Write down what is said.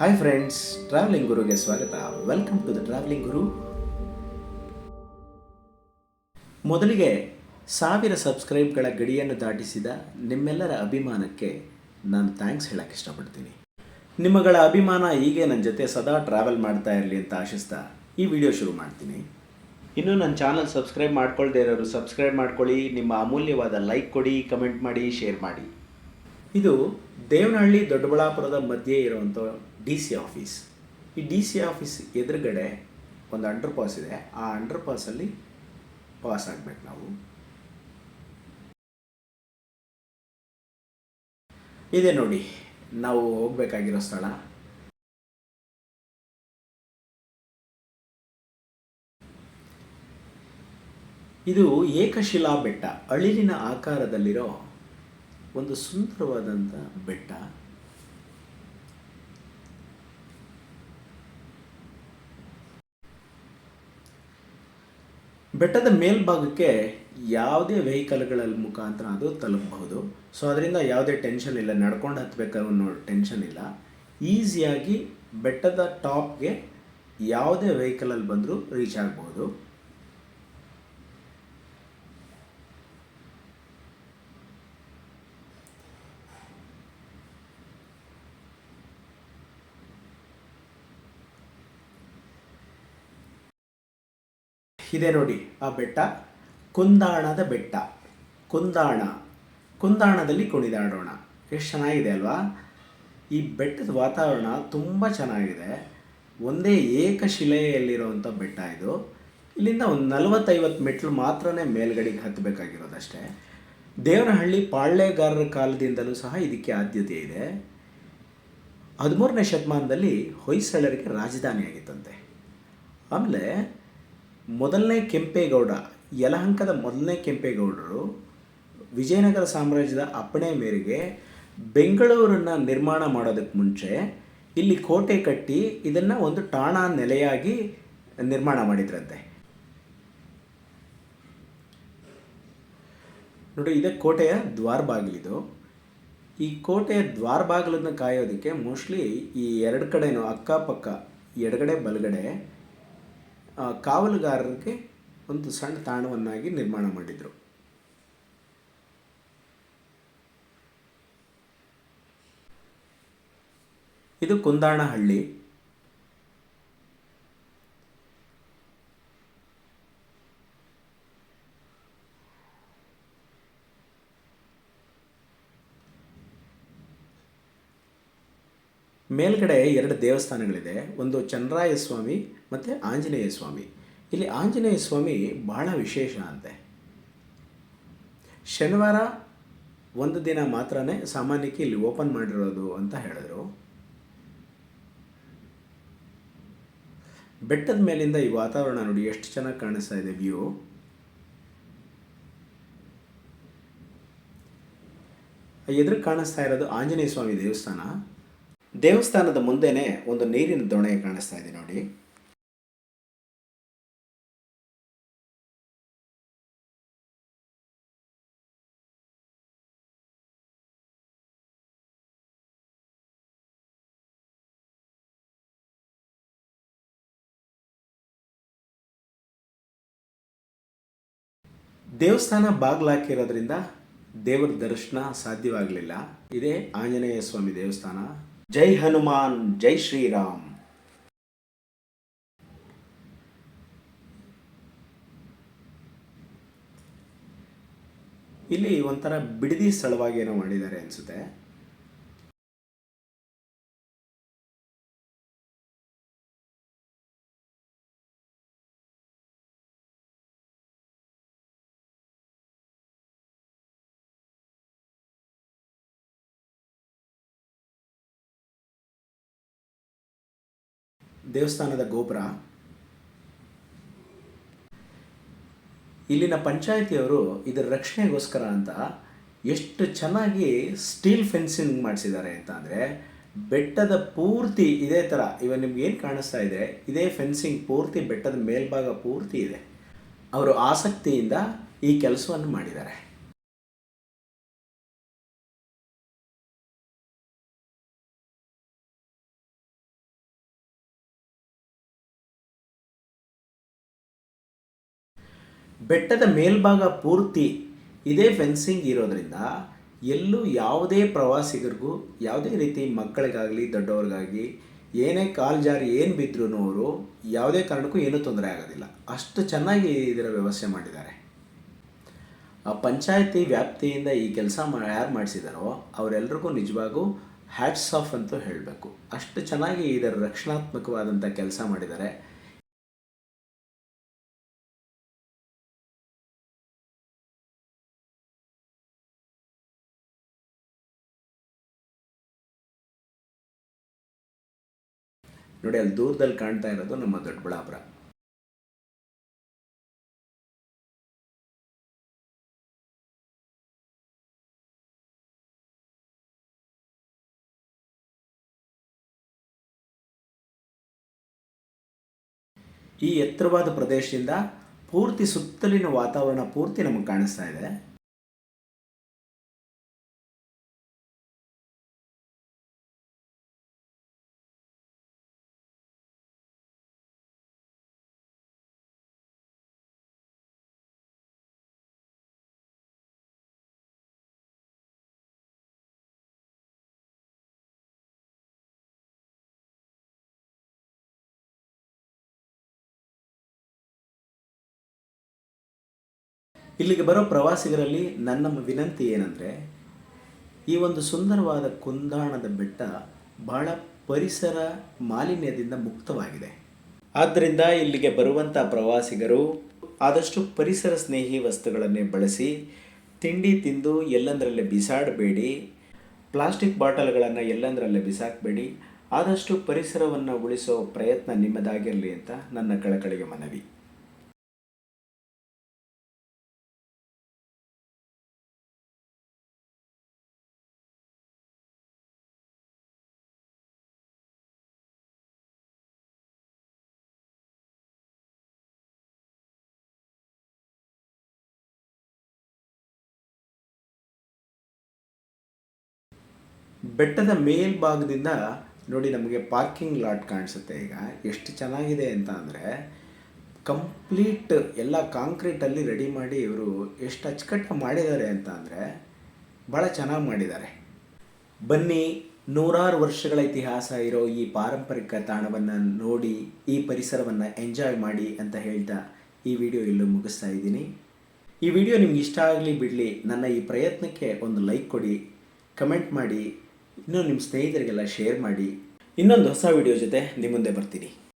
Hi friends, travelling ಗುರುಗೆ ಸ್ವಾಗತ. Welcome to the travelling ಗುರು. ಮೊದಲಿಗೆ 1000 ಸಬ್ಸ್ಕ್ರೈಬ್ಗಳ ಗಡಿಯನ್ನು ದಾಟಿಸಿದ ನಿಮ್ಮೆಲ್ಲರ ಅಭಿಮಾನಕ್ಕೆ ನಾನು ಥ್ಯಾಂಕ್ಸ್ ಹೇಳಕ್ಕೆ ಇಷ್ಟಪಡ್ತೀನಿ. ನಿಮ್ಮಗಳ ಅಭಿಮಾನ ಹೀಗೆ ನನ್ನ ಜೊತೆ ಸದಾ ಟ್ರಾವೆಲ್ ಮಾಡ್ತಾ ಇರಲಿ ಅಂತ ಆಶಿಸ್ತಾ ಈ ವಿಡಿಯೋ ಶುರು ಮಾಡ್ತೀನಿ. ಇನ್ನೂ ನನ್ನ ಚಾನಲ್ ಸಬ್ಸ್ಕ್ರೈಬ್ ಮಾಡ್ಕೊಳ್ದೇ ಇರೋರು ಸಬ್ಸ್ಕ್ರೈಬ್ ಮಾಡ್ಕೊಳ್ಳಿ. ನಿಮ್ಮ ಅಮೂಲ್ಯವಾದ ಲೈಕ್ ಕೊಡಿ, ಕಮೆಂಟ್ ಮಾಡಿ, ಶೇರ್ ಮಾಡಿ. ಇದು ದೇವನಹಳ್ಳಿ ದೊಡ್ಡಬಳ್ಳಾಪುರದ ಮಧ್ಯೆ ಇರುವಂಥ DC ಆಫೀಸ್. ಈ DC ಆಫೀಸ್ ಎದುರುಗಡೆ ಒಂದು ಅಂಡರ್ ಪಾಸ್ ಇದೆ. ಆ ಅಂಡರ್ ಪಾಸಲ್ಲಿ ಪಾಸ್ ಆಗಬೇಕು ನಾವು. ಇದೆ ನೋಡಿ, ನಾವು ಹೋಗಬೇಕಾಗಿರೋ ಸ್ಥಳ. ಇದು ಏಕಶಿಲಾ ಬೆಟ್ಟ, ಅಳಿಲಿನ ಆಕಾರದಲ್ಲಿರೋ ಒಂದು ಸುಂದರವಾದಂಥ ಬೆಟ್ಟ. ಬೆಟ್ಟದ ಮೇಲ್ಭಾಗಕ್ಕೆ ಯಾವುದೇ ವೆಹಿಕಲ್ಗಳ ಮುಖಾಂತರ ಅದು ತಲುಪಬಹುದು. ಸೊ ಅದರಿಂದ ಯಾವುದೇ ಟೆನ್ಷನ್ ಇಲ್ಲ, ನಡ್ಕೊಂಡು ಹತ್ತಬೇಕನ್ನೋ ಟೆನ್ಷನ್ ಇಲ್ಲ. ಈಸಿಯಾಗಿ ಬೆಟ್ಟದ ಟಾಪ್ಗೆ ಯಾವುದೇ ವೆಹಿಕಲಲ್ಲಿ ಬಂದರೂ ರೀಚ್ ಆಗ್ಬೋದು. ಇದೆ ನೋಡಿ ಆ ಬೆಟ್ಟ, ಕುಂದಾಣದ ಬೆಟ್ಟ. ಕುಂದಾಣದಲ್ಲಿ ಕುಣಿದಾಡೋಣ. ಎಷ್ಟು ಚೆನ್ನಾಗಿದೆ ಅಲ್ವಾ? ಈ ಬೆಟ್ಟದ ವಾತಾವರಣ ತುಂಬ ಚೆನ್ನಾಗಿದೆ. ಒಂದೇ ಏಕಶಿಲೆಯಲ್ಲಿರುವಂಥ ಬೆಟ್ಟ ಇದು. ಇಲ್ಲಿಂದ ಒಂದು 40-50 ಮೆಟ್ಲು ಮಾತ್ರನೇ ಮೇಲ್ಗಡೆಗೆ ಹತ್ತಬೇಕಾಗಿರೋದಷ್ಟೇ. ದೇವನಹಳ್ಳಿ ಪಾಳ್ಯಗಾರರ ಕಾಲದಿಂದಲೂ ಸಹ ಇದಕ್ಕೆ ಆದ್ಯತೆ ಇದೆ. 13ನೇ ಶತಮಾನದಲ್ಲಿ ಹೊಯ್ಸಳರಿಗೆ ರಾಜಧಾನಿಯಾಗಿತ್ತಂತೆ. ಆಮೇಲೆ ಮೊದಲನೇ ಕೆಂಪೇಗೌಡ, ಯಲಹಂಕದ ಮೊದಲನೇ ಕೆಂಪೇಗೌಡರು ವಿಜಯನಗರ ಸಾಮ್ರಾಜ್ಯದ ಅಪ್ಪಣೆ ಮೇರೆಗೆ ಬೆಂಗಳೂರನ್ನು ನಿರ್ಮಾಣ ಮಾಡೋದಕ್ಕೆ ಮುಂಚೆ ಇಲ್ಲಿ ಕೋಟೆ ಕಟ್ಟಿ ಇದನ್ನು ಒಂದು ಠಾಣಾ ನೆಲೆಯಾಗಿ ನಿರ್ಮಾಣ ಮಾಡಿದ್ರಂತೆ. ನೋಡಿ, ಇದೇ ಕೋಟೆಯ ದ್ವಾರ ಬಾಗಿಲಿದು. ಈ ಕೋಟೆಯ ದ್ವಾರ ಬಾಗಿಲನ್ನು ಕಾಯೋದಕ್ಕೆ ಮೋಸ್ಟ್ಲಿ ಈ ಎರಡು ಕಡೆನೂ ಅಕ್ಕಪಕ್ಕ ಎಡಗಡೆ ಬಲಗಡೆ ಕಾವಲುಗಾರರಿಗೆ ಒಂದು ಸಣ್ಣ ತಾಣವನ್ನಾಗಿ ನಿರ್ಮಾಣ ಮಾಡಿದರು. ಇದು ಕುಂದಾಣಹಳ್ಳಿ. ಮೇಲ್ಗಡೆ 2 ದೇವಸ್ಥಾನಗಳಿದೆ. ಒಂದು ಚನ್ನರಾಯ ಸ್ವಾಮಿ ಮತ್ತು ಆಂಜನೇಯ ಸ್ವಾಮಿ. ಇಲ್ಲಿ ಆಂಜನೇಯ ಸ್ವಾಮಿ ಬಹಳ ವಿಶೇಷ ಅಂತೆ. ಶನಿವಾರ ಒಂದು ದಿನ ಮಾತ್ರನೇ ಸಾಮಾನ್ಯಕ್ಕೆ ಇಲ್ಲಿ ಓಪನ್ ಮಾಡಿರೋದು ಅಂತ ಹೇಳಿದ್ರು. ಬೆಟ್ಟದ ಮೇಲಿಂದ ಈ ವಾತಾವರಣ ನೋಡಿ ಎಷ್ಟು ಚೆನ್ನಾಗಿ ಕಾಣಿಸ್ತಾ ಇದೆ ವ್ಯೂ. ಎದುರು ಕಾಣಿಸ್ತಾ ಇರೋದು ಆಂಜನೇಯ ಸ್ವಾಮಿ ದೇವಸ್ಥಾನ. ದೇವಸ್ಥಾನದ ಮುಂದೆನೇ ಒಂದು ನೀರಿನ ದೊಣೆ ಕಾಣಿಸ್ತಾ ಇದೆ ನೋಡಿ. ದೇವಸ್ಥಾನ ಬಾಗಿಲಾಕಿರೋದ್ರಿಂದ ದೇವರ ದರ್ಶನ ಸಾಧ್ಯವಾಗಲಿಲ್ಲ. ಇದೇ ಆಂಜನೇಯ ಸ್ವಾಮಿ ದೇವಸ್ಥಾನ. ಜೈ ಹನುಮಾನ್, ಜೈ ಶ್ರೀರಾಮ್. ಇಲ್ಲಿ ಒಂಥರ ಬಿಡದಿ ಸ್ಥಳವಾಗಿ ಏನೋ ಮಾಡಿದ್ದಾರೆ ಅನಿಸುತ್ತೆ. ದೇವಸ್ಥಾನದ ಗೋಪುರ. ಇಲ್ಲಿನ ಪಂಚಾಯಿತಿಯವರು ಇದರ ರಕ್ಷಣೆಗೋಸ್ಕರ ಅಂತ ಎಷ್ಟು ಚೆನ್ನಾಗಿ ಸ್ಟೀಲ್ ಫೆನ್ಸಿಂಗ್ ಮಾಡಿಸಿದ್ದಾರೆ ಅಂತ ಅಂದರೆ, ಬೆಟ್ಟದ ಪೂರ್ತಿ ಇದೇ ಥರ ಇವಾಗ ನಿಮ್ಗೆ ಏನು ಕಾಣಿಸ್ತಾ ಇದೆ, ಇದೇ ಫೆನ್ಸಿಂಗ್ ಪೂರ್ತಿ ಬೆಟ್ಟದ ಮೇಲ್ಭಾಗ ಪೂರ್ತಿ ಇದೆ. ಅವರು ಆಸಕ್ತಿಯಿಂದ ಈ ಕೆಲಸವನ್ನು ಮಾಡಿದ್ದಾರೆ. ಬೆಟ್ಟದ ಮೇಲ್ಭಾಗ ಪೂರ್ತಿ ಇದೇ ಫೆನ್ಸಿಂಗ್ ಇರೋದ್ರಿಂದ ಎಲ್ಲೂ ಯಾವುದೇ ಪ್ರವಾಸಿಗರಿಗೂ ಯಾವುದೇ ರೀತಿ ಮಕ್ಕಳಿಗಾಗಲಿ ದೊಡ್ಡವ್ರಿಗಾಗಿ ಏನೇ ಕಾಲು ಜಾರಿ ಏನು ಬಿದ್ದರೂ ಅವರು ಯಾವುದೇ ಕಾರಣಕ್ಕೂ ಏನೂ ತೊಂದರೆ ಆಗೋದಿಲ್ಲ. ಅಷ್ಟು ಚೆನ್ನಾಗಿ ಇದರ ವ್ಯವಸ್ಥೆ ಮಾಡಿದ್ದಾರೆ. ಆ ಪಂಚಾಯತಿ ವ್ಯಾಪ್ತಿಯಿಂದ ಈ ಕೆಲಸ ಯಾರು ಮಾಡಿಸಿದಾರೋ ಅವರೆಲ್ರಿಗೂ ನಿಜವಾಗೂ ಹ್ಯಾಟ್ಸ್ ಆಫ್ ಅಂತೂ ಹೇಳಬೇಕು. ಅಷ್ಟು ಚೆನ್ನಾಗಿ ಇದರ ರಕ್ಷಣಾತ್ಮಕವಾದಂಥ ಕೆಲಸ ಮಾಡಿದ್ದಾರೆ. ನೋಡಿ, ಅಲ್ಲಿ ದೂರದಲ್ಲಿ ಕಾಣ್ತಾ ಇರೋದು ನಮ್ಮ ದೊಡ್ಡಬಳ್ಳಾಪುರ. ಈ ಎತ್ತರವಾದ ಪ್ರದೇಶದಿಂದ ಪೂರ್ತಿ ಸುತ್ತಲಿನ ವಾತಾವರಣ ಪೂರ್ತಿ ನಮಗೆ ಕಾಣಿಸ್ತಾ ಇದೆ. ಇಲ್ಲಿಗೆ ಬರೋ ಪ್ರವಾಸಿಗರಲ್ಲಿ ನನ್ನ ವಿನಂತಿ ಏನಂದರೆ, ಈ ಒಂದು ಸುಂದರವಾದ ಕುಂದಾಣದ ಬೆಟ್ಟ ಬಹಳ ಪರಿಸರ ಮಾಲಿನ್ಯದಿಂದ ಮುಕ್ತವಾಗಿದೆ. ಆದ್ದರಿಂದ ಇಲ್ಲಿಗೆ ಬರುವಂಥ ಪ್ರವಾಸಿಗರು ಆದಷ್ಟು ಪರಿಸರ ಸ್ನೇಹಿ ವಸ್ತುಗಳನ್ನೇ ಬಳಸಿ, ತಿಂಡಿ ತಿಂದು ಎಲ್ಲಂದರಲ್ಲೇ ಬಿಸಾಡಬೇಡಿ, ಪ್ಲಾಸ್ಟಿಕ್ ಬಾಟಲ್ಗಳನ್ನು ಎಲ್ಲಂದರಲ್ಲೇ ಬಿಸಾಕಬೇಡಿ. ಆದಷ್ಟು ಪರಿಸರವನ್ನು ಉಳಿಸೋ ಪ್ರಯತ್ನ ನಿಮ್ಮದಾಗಿರಲಿ ಅಂತ ನನ್ನ ಕಳಕಳಿಗೆ ಮನವಿ. ಬೆಟ್ಟದ ಮೇಲ್ಭಾಗದಿಂದ ನೋಡಿ ನಮಗೆ ಪಾರ್ಕಿಂಗ್ ಲಾಟ್ ಕಾಣಿಸುತ್ತೆ. ಈಗ ಎಷ್ಟು ಚೆನ್ನಾಗಿದೆ ಅಂತ ಅಂದರೆ, ಕಂಪ್ಲೀಟ್ ಎಲ್ಲ ಕಾಂಕ್ರೀಟಲ್ಲಿ ರೆಡಿ ಮಾಡಿ ಇವರು ಎಷ್ಟು ಅಚ್ಚುಕಟ್ಟಾಗಿ ಮಾಡಿದ್ದಾರೆ ಅಂತ ಅಂದರೆ ಭಾಳ ಚೆನ್ನಾಗಿ ಮಾಡಿದ್ದಾರೆ. ಬನ್ನಿ, ನೂರಾರು ವರ್ಷಗಳ ಇತಿಹಾಸ ಇರೋ ಈ ಪಾರಂಪರಿಕ ತಾಣವನ್ನು ನೋಡಿ ಈ ಪರಿಸರವನ್ನು ಎಂಜಾಯ್ ಮಾಡಿ ಅಂತ ಹೇಳ್ತಾ ಈ ವಿಡಿಯೋ ಇಲ್ಲೂ ಮುಗಿಸ್ತಾ ಇದ್ದೀನಿ. ಈ ವಿಡಿಯೋ ನಿಮ್ಗೆ ಇಷ್ಟ ಆಗಲಿ ಬಿಡಲಿ, ನನ್ನ ಈ ಪ್ರಯತ್ನಕ್ಕೆ ಒಂದು ಲೈಕ್ ಕೊಡಿ, ಕಮೆಂಟ್ ಮಾಡಿ, ಇನ್ನೂ ನಿಮ್ಮ ಸ್ನೇಹಿತರಿಗೆಲ್ಲ ಶೇರ್ ಮಾಡಿ. ಇನ್ನೊಂದು ಹೊಸ ವಿಡಿಯೋ ಜೊತೆ ನಿಮ್ಮ ಮುಂದೆ ಬರ್ತೀನಿ.